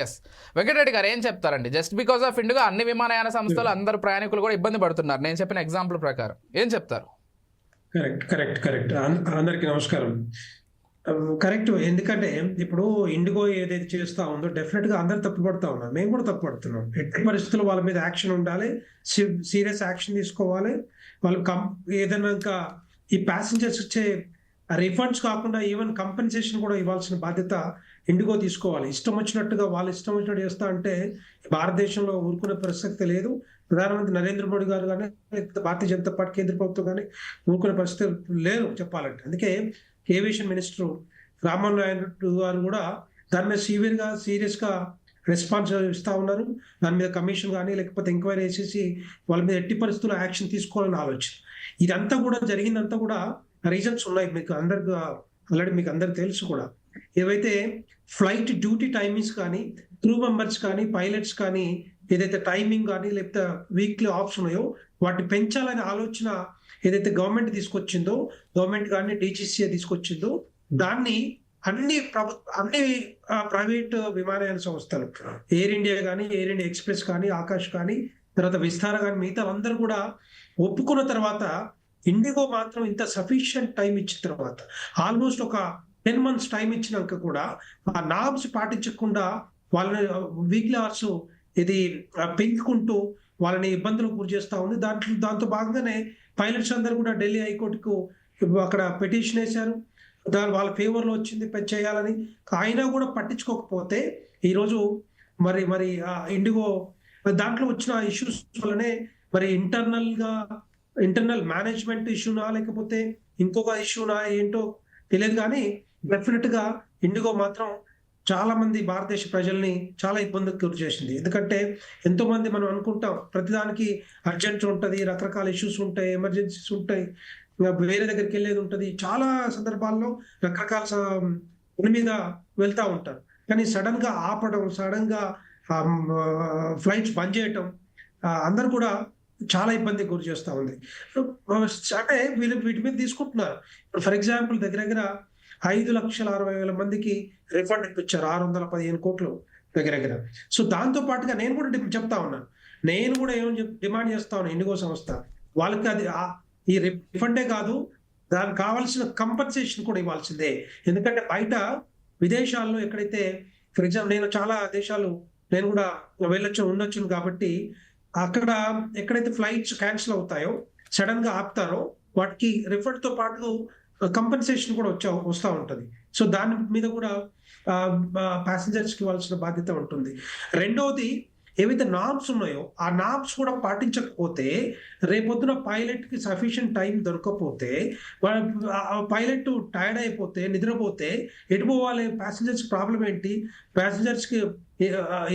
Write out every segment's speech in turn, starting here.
Yes. Venkatareddy గారు ఏం చెప్తారండి? జస్ట్ బికాస్ ఆఫ్ ఇండిగో అన్ని విమానయాన సంస్థలు అందరు ప్రయాణికులు కూడా ఇబ్బంది పడుతున్నారు నేను చెప్పిన ఎగ్జాంపుల్ ప్రకారం, ఏం చెప్తారు? కరెక్ట్. అందరికీ నమస్కారం. కరెక్ట్. ఎందుకంటే ఇప్పుడు ఇండిగో ఏదైతే చేస్తా ఉందో డెఫినెట్ గా అందరు తప్పుపడతా ఉన్నారు, మేము కూడా తప్పుపడుతున్నాం. ఎట్టి పరిస్థితుల్లో వాళ్ళ మీద యాక్షన్ ఉండాలి, సీరియస్ యాక్షన్ తీసుకోవాలి. వాళ్ళు ఏదైనా ఇంకా ఈ ప్యాసింజర్స్ వచ్చే రిఫండ్స్ కాకుండా ఈవెన్ కంపెన్సేషన్ కూడా ఇవ్వాల్సిన బాధ్యత ఇండిగో తీసుకోవాలి. ఇష్టం వచ్చినట్టుగా వాళ్ళు ఇష్టం వచ్చినట్టు చేస్తా అంటే భారతదేశంలో ఊరుకునే ప్రసక్తి లేదు. ప్రధానమంత్రి నరేంద్ర మోడీ గారు కానీ లేకపోతే భారతీయ జనతా పార్టీ కేంద్ర ప్రభుత్వం కానీ ఊరుకునే పరిస్థితి లేదు చెప్పాలంటే. అందుకే ఏవియేషన్ మినిస్టర్ రామ్మోహన్ నాయుడు గారు కూడా దాని మీద సీరియస్ గా రెస్పాన్స్ ఇస్తా ఉన్నారు. దాని మీద కమిషన్ కానీ లేకపోతే ఎంక్వైరీ చేసేసి వాళ్ళ మీద ఎట్టి పరిస్థితుల్లో యాక్షన్ తీసుకోవాలని ఆలోచన. ఇదంతా కూడా జరిగిందంతా కూడా రీజన్స్ ఉన్నాయి, మీకు అందరికి ఆల్రెడీ మీకు అందరికి తెలుసు కూడా. ఏవైతే ఫ్లైట్ డ్యూటీ టైమింగ్స్ కానీ క్రూ మెంబర్స్ కానీ పైలట్స్ కానీ ఏదైతే టైమింగ్ కానీ లేకపోతే వీక్లీ ఆఫ్స్ ఉన్నాయో వాటిని పెంచాలనే ఆలోచన ఏదైతే గవర్నమెంట్ తీసుకొచ్చిందో, గవర్నమెంట్ కానీ డీజీసీఏ తీసుకొచ్చిందో, దాన్ని అన్ని ప్రైవేట్ విమానయాన సంస్థలు ఎయిర్ ఇండియా కానీ ఎయిర్ ఇండియా ఎక్స్ప్రెస్ కానీ ఆకాష్ కానీ తర్వాత విస్తార కానీ మిగతా అందరూ కూడా ఒప్పుకున్న తర్వాత ఇండిగో మాత్రం ఇంత సఫిషియంట్ టైం ఇచ్చిన తర్వాత ఆల్మోస్ట్ ఒక 10 months టైం ఇచ్చినాక కూడా ఆ నాబ్స్ పాటించకుండా వాళ్ళని వీక్లీ అవర్స్ ఇది పెంచుకుంటూ వాళ్ళని ఇబ్బందులకు గురి చేస్తా ఉంది. దాంతో భాగంగానే పైలట్స్ అందరూ కూడా ఢిల్లీ హైకోర్టుకు అక్కడ పిటిషన్ వేశారు. వాళ్ళ ఫేవర్ లో వచ్చింది చేయాలని. అయినా కూడా పట్టించుకోకపోతే ఈరోజు మరి ఇండిగో దాంట్లో వచ్చిన ఇష్యూస్ వల్లనే మరి ఇంటర్నల్ మేనేజ్మెంట్ ఇష్యూనా లేకపోతే ఇంకొక ఇష్యూనా ఏంటో తెలియదు, కానీ డెఫినెట్ గా ఇండిగో మాత్రం చాలా మంది భారతదేశ ప్రజల్ని చాలా ఇబ్బందికి గురి చేసింది. ఎందుకంటే ఎంతో మంది మనం అనుకుంటాం ప్రతిదానికి అర్జెంట్ ఉంటది, రకరకాల ఇష్యూస్ ఉంటాయి, ఎమర్జెన్సీస్ ఉంటాయి, వేరే దగ్గరికి వెళ్ళేది ఉంటది, చాలా సందర్భాల్లో రకరకాల పని మీద వెళ్తా ఉంటారు. కానీ సడన్ గా ఆపడం, సడన్ గా ఫ్లైట్స్ బంద్ చేయటం అందరు కూడా చాలా ఇబ్బంది గురి చేస్తా ఉంది. అంటే వీటి మీద తీసుకుంటున్నారు. ఫర్ ఎగ్జాంపుల్ దగ్గర 5,60,000 మందికి రిఫండ్ ఇప్పించారు, 615 కోట్లు దగ్గర. సో దాంతో పాటుగా నేను కూడా చెప్తా ఉన్నాను, నేను కూడా ఏమని డిమాండ్ చేస్తా ఉన్నాను ఇండిగో సంస్థ వాళ్ళకి అది ఈ రిఫండే కాదు, దానికి కావాల్సిన కంపన్సేషన్ కూడా ఇవ్వాల్సిందే. ఎందుకంటే బయట విదేశాల్లో ఎక్కడైతే ఫర్ ఎగ్జాంపుల్ నేను చాలా దేశాలు నేను కూడా ఉండొచ్చు కాబట్టి అక్కడ ఎక్కడైతే ఫ్లైట్స్ క్యాన్సిల్ అవుతాయో సడన్ గా ఆపుతారో వాటికి రిఫండ్ తో పాటు కంపెన్సేషన్ కూడా వస్తూ ఉంటది. సో దాని మీద కూడా ప్యాసింజర్స్ కి ఇవ్వాల్సిన బాధ్యత ఉంటుంది. రెండవది ఏవైతే నార్మ్స్ ఉన్నాయో ఆ నార్మ్స్ కూడా పాటించకపోతే రేపొద్దున పైలట్ కి సఫిషియంట్ టైం దొరకకపోతే పైలట్ టైర్డ్ అయిపోతే నిద్రపోతే ఎటు పోవాలి, ప్యాసింజర్స్ ప్రాబ్లం ఏంటి, ప్యాసింజర్స్ కి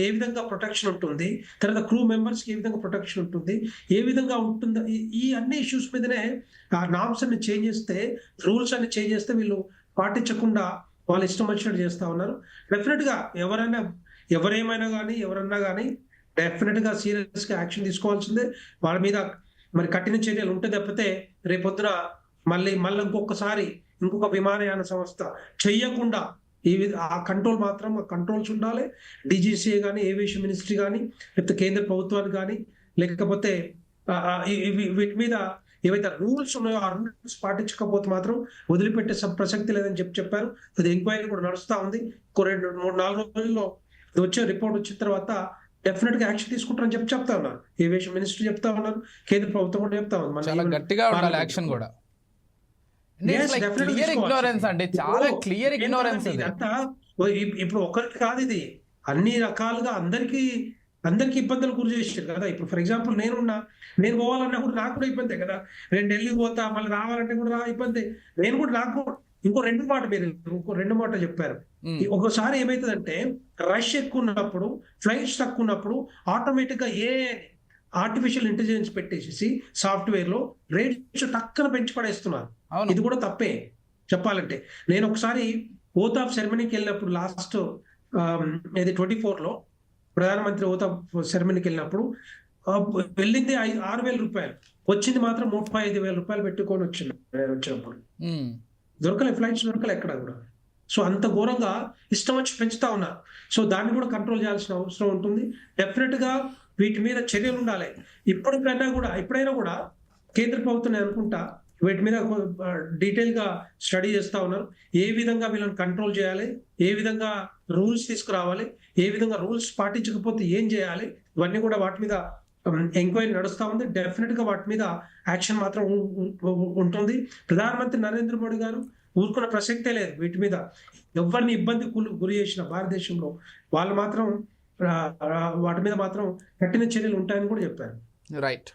ఏ విధంగా ప్రొటెక్షన్ ఉంటుంది, తర్వాత క్రూ మెంబర్స్ కి ఏ విధంగా ప్రొటెక్షన్ ఉంటుంది, ఏ విధంగా ఉంటుంది, ఈ అన్ని ఇష్యూస్ మీదనే ఆ నార్మ్స్ అన్ని చేంజ్ చేస్తే, రూల్స్ అన్ని చేంజ్ చేస్తే వీళ్ళు పాటించకుండా వాళ్ళు ఇష్టం వచ్చినట్టు చేస్తా ఉన్నారు. డెఫినెట్ గా ఎవరేమైనా కానీ ఎవరన్నా కానీ డెఫినెట్ గా సీరియస్ గా యాక్షన్ తీసుకోవాల్సిందే. వాళ్ళ మీద మరి కఠిన చర్యలు ఉంటే తప్పితే రేపొద్దున మళ్ళీ ఇంకొక విమానయాన సంస్థ చెయ్యకుండా ఆ కంట్రోల్స్ ఉండాలి. డీజీసీఏ కానీ ఏవియేషన్ మినిస్ట్రీ కానీ లేకపోతే కేంద్ర ప్రభుత్వానికి కానీ లేకపోతే వీటి మీద ఏవైతే రూల్స్ ఉన్నాయో ఆ రూల్స్ పాటించకపోతే మాత్రం వదిలిపెట్టే ప్రసక్తి లేదని చెప్పారు. అది ఎంక్వైరీ కూడా నడుస్తా ఉంది. 2-3-4 రోజుల్లో వచ్చే రిపోర్ట్ వచ్చిన తర్వాత డెఫినెట్ గా యాక్షన్ తీసుకుంటారని చెప్తా ఉన్నారు. ఏవియేషన్ మినిస్ట్రీ చెప్తా ఉన్నారు, కేంద్ర ప్రభుత్వం కూడా చెప్తా ఉంది. చాలా గట్టిగా ఉండాలి యాక్షన్ కూడా. చాలా క్లియర్ ఇగ్నోరెన్స్. ఇప్పుడు ఒకరికి కాదు, ఇది అన్ని రకాలుగా అందరికి ఇబ్బందులు గురి చేశారు కదా. ఇప్పుడు ఫర్ ఎగ్జాంపుల్ నేను పోవాలన్నా కూడా నాకు కూడా ఇబ్బందే కదా. నేను ఢిల్లీకి పోతా మళ్ళీ రావాలంటే కూడా ఇబ్బంది. నేను కూడా నాకు ఇంకో రెండు మాట చెప్పారు. ఒకసారి ఏమైతుందంటే రష్ ఎక్కువ ఉన్నప్పుడు, ఫ్లైట్స్ తక్కువ ఉన్నప్పుడు ఆటోమేటిక్ గా ఆర్టిఫిషియల్ ఇంటెలిజెన్స్ పెట్టేసి సాఫ్ట్వేర్ లో రేట్స్ టక్కన పెంచి పడేస్తున్నారు. ఇది కూడా తప్పే చెప్పాలంటే. నేను ఒకసారి ఓత్ ఆఫ్ సెరమనీకి వెళ్ళినప్పుడు లాస్ట్ 24 లో ప్రధానమంత్రి ఓత్ ఆఫ్ సెరమనీకి వెళ్ళినప్పుడు వెళ్ళింది 6,000 రూపాయలు, వచ్చింది మాత్రం 35,000 రూపాయలు పెట్టుకొని వచ్చినప్పుడు దొరకలే, ఫ్లైట్స్ దొరకలే ఎక్కడ కూడా. సో అంత ఘోరంగా ఇష్టం వచ్చి పెంచుతా ఉన్నారు. సో దాన్ని కూడా కంట్రోల్ చేయాల్సిన అవసరం ఉంటుంది. డెఫినెట్ గా వీటి మీద చర్యలు ఉండాలి. ఇప్పుడైనా కూడా కేంద్ర ప్రభుత్వం నేను అనుకుంటా వీటి మీద డీటెయిల్ గా స్టడీ చేస్తా ఉన్నారు. ఏ విధంగా వీళ్ళని కంట్రోల్ చేయాలి, ఏ విధంగా రూల్స్ తీసుకురావాలి, ఏ విధంగా రూల్స్ పాటించకపోతే ఏం చేయాలి, ఇవన్నీ కూడా వాటి మీద ఎంక్వైరీ నడుస్తా ఉంది. డెఫినెట్ గా వాటి మీద యాక్షన్ మాత్రం ఉంటుంది. ప్రధానమంత్రి నరేంద్ర మోడీ గారు ఊరుకున్న ప్రసక్తే లేదు. వీటి మీద ఎవరిని ఇబ్బంది గురి చేసిన భారతదేశంలో వాళ్ళు మాత్రం వాటి మీద మాత్రం కఠిన చర్యలు ఉంటాయని కూడా చెప్పారు. రైట్.